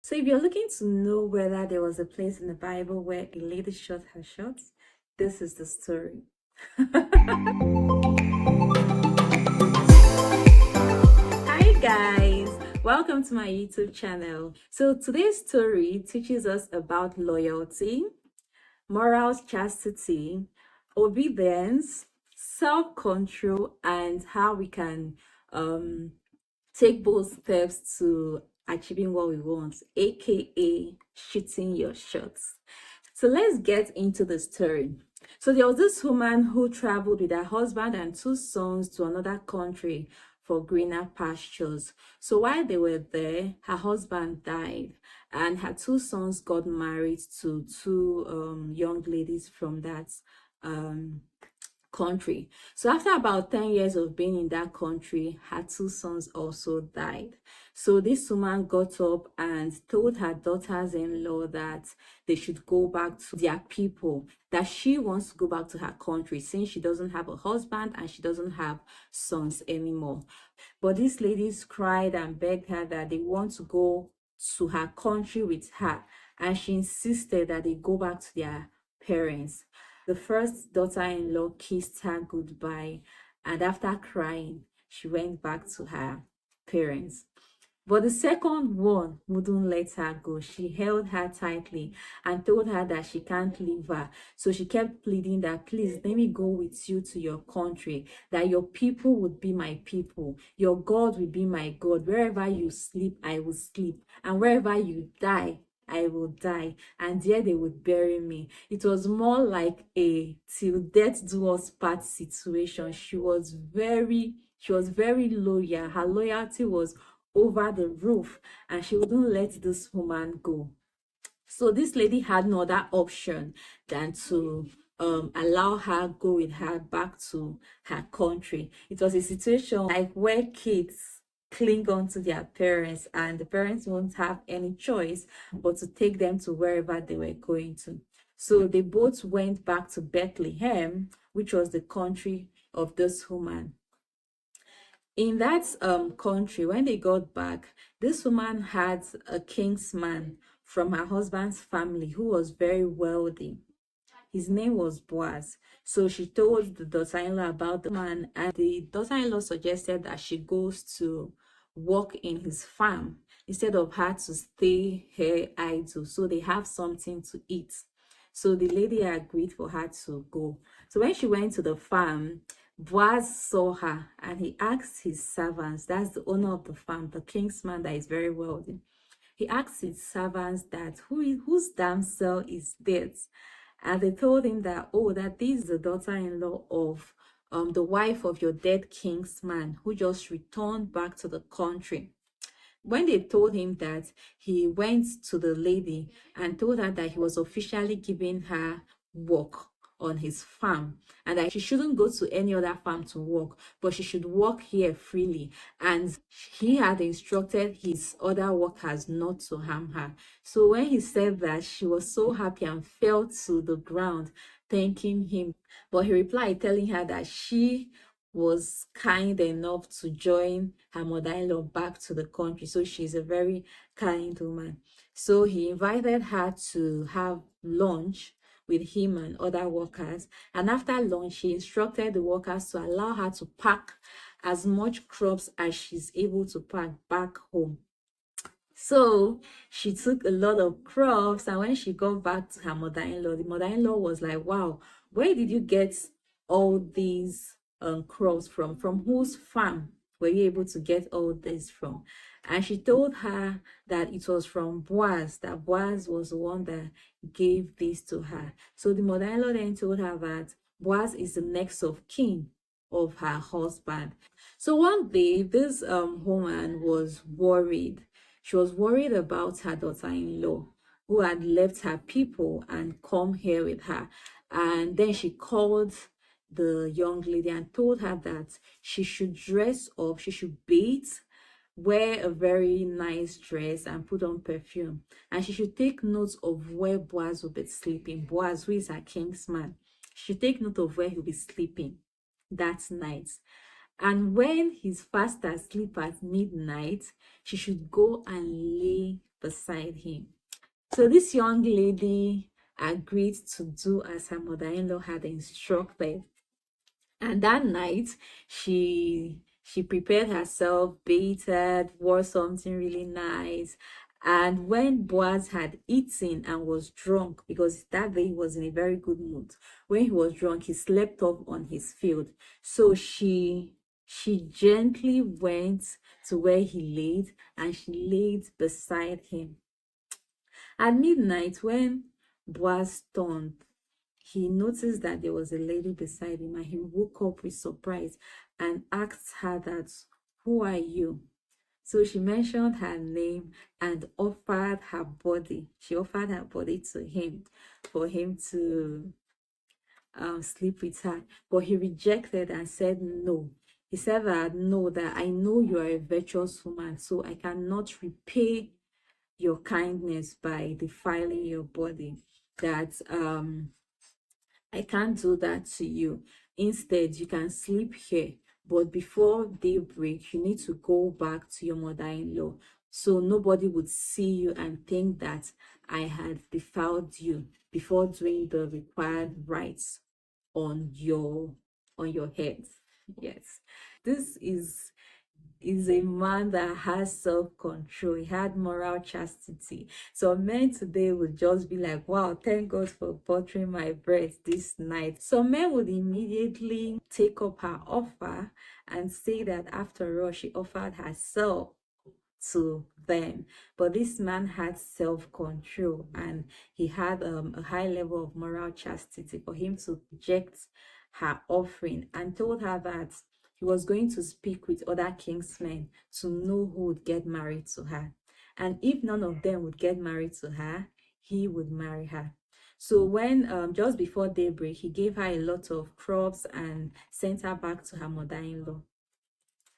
So if you're looking to know whether there was a place in the Bible where a lady shot her shots, this is the story. Hi guys, welcome to my YouTube channel. So today's story teaches us about loyalty, moral chastity, obedience, self-control, and how we can take bold steps to achieving what we want, aka shooting your shots. So let's get into the story. So there was this woman who traveled with her husband and two sons to another country for greener pastures. So while they were there, her husband died and her two sons got married to two young ladies from that country. So after about 10 years of being in that country, her two sons also died. So this woman got up and told her daughters-in-law that they should go back to their people, that she wants to go back to her country since she doesn't have a husband and she doesn't have sons anymore. But these ladies cried and begged her that they want to go to her country with her, and she insisted that they go back to their parents. The first daughter-in-law kissed her goodbye, and after crying, she went back to her parents. But the second one wouldn't let her go. She held her tightly and told her that she can't leave her. So she kept pleading that, please, let me go with you to your country, that your people would be my people. Your God will be my God. Wherever you sleep, I will sleep. And wherever you die, I will die, and there they would bury me. It was more like a till death do us part situation. She was very loyal. Her loyalty was over the roof, and she wouldn't let this woman go. So this lady had no other option than to allow her go with her back to her country. It was a situation like where kids cling on to their parents and the parents won't have any choice but to take them to wherever they were going to. So they both went back to Bethlehem, which was the country of this woman. In that country, when they got back, this woman had a kinsman from her husband's family who was very wealthy. His name was Boaz. So she told the daughter-in-law about the man, and the daughter-in-law suggested that she goes to work in his farm instead of her to stay here idle, so they have something to eat. So the lady agreed for her to go. So when she went to the farm, Boaz saw her and he asked his servants, that's the owner of the farm, the kinsman that is very wealthy. He asked his servants that whose damsel is this? And they told him that, oh, that this is the daughter-in-law of the wife of your dead kinsman who just returned back to the country. When they told him that, he went to the lady and told her that he was officially giving her work on his farm and that she shouldn't go to any other farm to work, but she should work here freely. And he had instructed his other workers not to harm her. So when he said that, she was so happy and fell to the ground thanking him. But he replied telling her that she was kind enough to join her mother-in-law back to the country. So she's a very kind woman. So he invited her to have lunch with him and other workers. And after lunch, he instructed the workers to allow her to pack as much crops as she's able to pack back home. So she took a lot of crops, and when she got back to her mother-in-law, the mother-in-law was like, wow, where did you get all these crops from? From whose farm were you able to get all this from? And she told her that it was from Boaz, that Boaz was the one that gave this to her. So the mother-in-law then told her that Boaz is the next of kin of her husband. So one day, this woman was worried. She was worried about her daughter-in-law who had left her people and come here with her. And then she called the young lady and told her that she should dress up, she should bathe, wear a very nice dress and put on perfume. And she should take note of where Boaz will be sleeping. Boaz, who is her kinsman, she should take note of where he'll be sleeping that night. And when he's fast asleep at midnight, she should go and lay beside him. So this young lady agreed to do as her mother-in-law had instructed. And that night, she prepared herself, bathed, wore something really nice. And when Boaz had eaten and was drunk, because that day he was in a very good mood, when he was drunk, he slept off on his field. So she gently went to where he laid, and she laid beside him. At midnight, when Boaz turned, he noticed that there was a lady beside him, and he woke up with surprise and asked her that, "Who are you?" So she mentioned her name and offered her body. She offered her body to him for him to sleep with her. But he rejected and said no. He said that, "No, that I know you are a virtuous woman, so I cannot repay your kindness by defiling your body. That I can't do that to you. Instead, you can sleep here, but before daybreak, you need to go back to your mother-in-law, so nobody would see you and think that I had defiled you before doing the required rites on your head." Yes, this is a man that has self-control. He had moral chastity. So men today would just be like, "Wow, thank God for buttering my bread this night." So men would immediately take up her offer and say that after all, she offered herself to them. But this man had self-control, and he had a high level of moral chastity for him to reject her offering, and told her that he was going to speak with other kingsmen to know who would get married to her, and if none of them would get married to her, he would marry her. So when just before daybreak, he gave her a lot of crops and sent her back to her mother-in-law.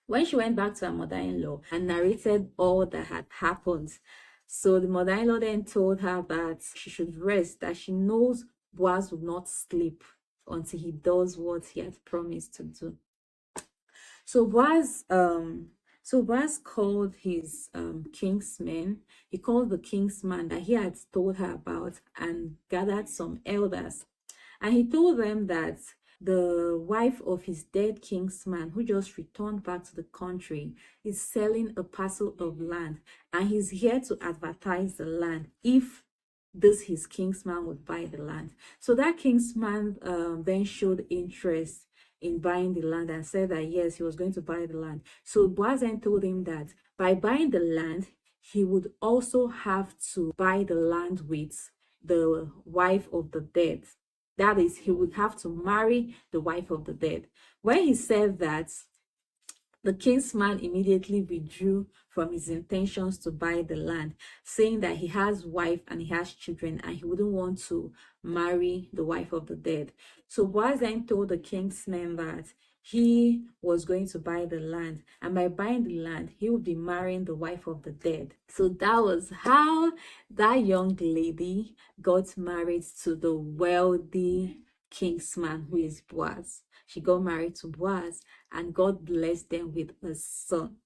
When she went back to her mother-in-law and narrated all that had happened, so the mother-in-law then told her that she should rest, that she knows Boaz would not sleep until he does what he had promised to do. So Boaz called his kingsmen. He called the kingsman that he had told her about and gathered some elders. And he told them that the wife of his dead kingsman, who just returned back to the country, is selling a parcel of land, and he's here to advertise the land if this his kingsman would buy the land. So that kingsman then showed interest in buying the land and said that yes, he was going to buy the land. So Boaz then told him that by buying the land, he would also have to buy the land with the wife of the dead. That is, he would have to marry the wife of the dead. When he said that, the kinsman immediately withdrew from his intentions to buy the land, saying that he has wife and he has children and he wouldn't want to marry the wife of the dead. So Boaz then told the kinsman that he was going to buy the land, and by buying the land, he would be marrying the wife of the dead. So that was how that young lady got married to the wealthy kingsman, who is Boaz. She got married to Boaz, and God blessed them with a son.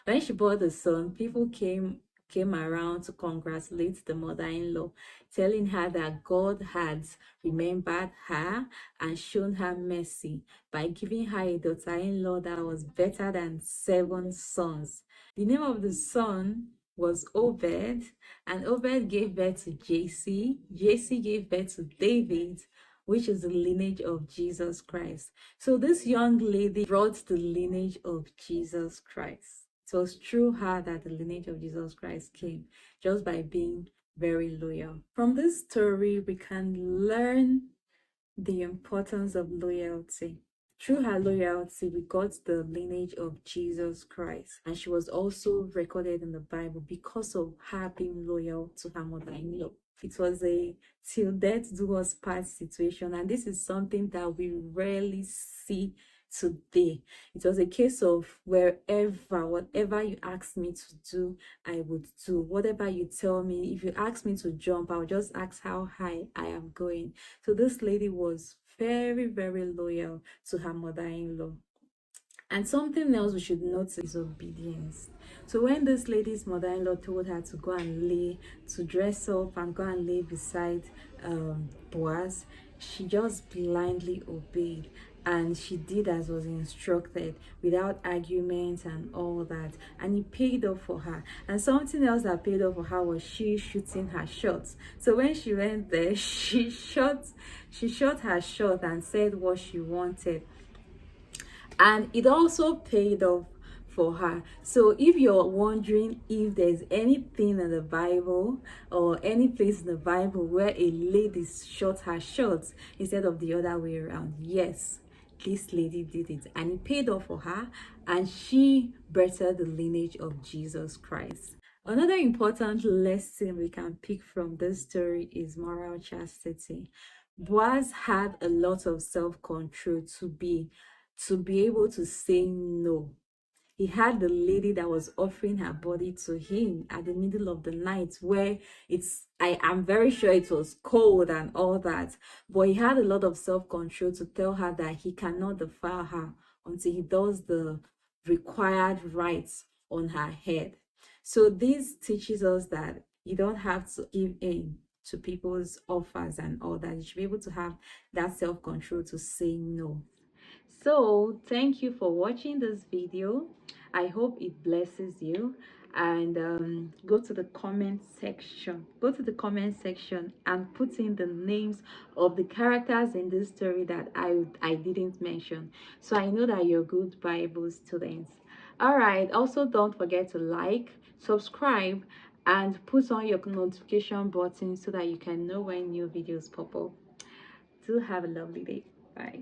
When she bore the son, people came around to congratulate the mother-in-law, telling her that God had remembered her and shown her mercy by giving her a daughter-in-law that was better than 7 sons. The name of the son was Obed, and Obed gave birth to Jesse. Jesse gave birth to David, which is the lineage of Jesus Christ. So this young lady brought the lineage of Jesus Christ. It was through her that the lineage of Jesus Christ came, just by being very loyal. From this story, we can learn the importance of loyalty. Through her loyalty, we got the lineage of Jesus Christ, and she was also recorded in the Bible because of her being loyal to her mother-in-law. It was a till death do us part situation, and this is something that we rarely see today. It was a case of whatever you ask me to do, I would do. Whatever you tell me, if you ask me to jump, I'll just ask how high I am going. So this lady was very, very loyal to her mother-in-law. And something else we should notice is obedience. So when this lady's mother-in-law told her to go and lay, to dress up and go and lay beside Boaz, she just blindly obeyed, and she did as was instructed without arguments and all that, and it paid off for her. And something else that paid off for her was she shooting her shots. So when she went there, she shot her shot and said what she wanted, and it also paid off for her. So if you're wondering if there's anything in the Bible or any place in the Bible where a lady shot her shots instead of the other way around, yes, this lady did it, and it paid off for her, and she bettered the lineage of Jesus Christ. Another important lesson we can pick from this story is moral chastity. Boaz had a lot of self-control to be able to say no. He had the lady that was offering her body to him at the middle of the night, where I am very sure it was cold and all that, but he had a lot of self-control to tell her that he cannot defile her until he does the required rites on her head. So this teaches us that you don't have to give in to people's offers and all that. You should be able to have that self-control to say no. So thank you for watching this video. I hope it blesses you, and go to the comment section and put in the names of the characters in this story that I didn't mention, so I know that you're good Bible students. All right, also don't forget to like, subscribe, and put on your notification button so that you can know when new videos pop up. Do have a lovely day. Bye.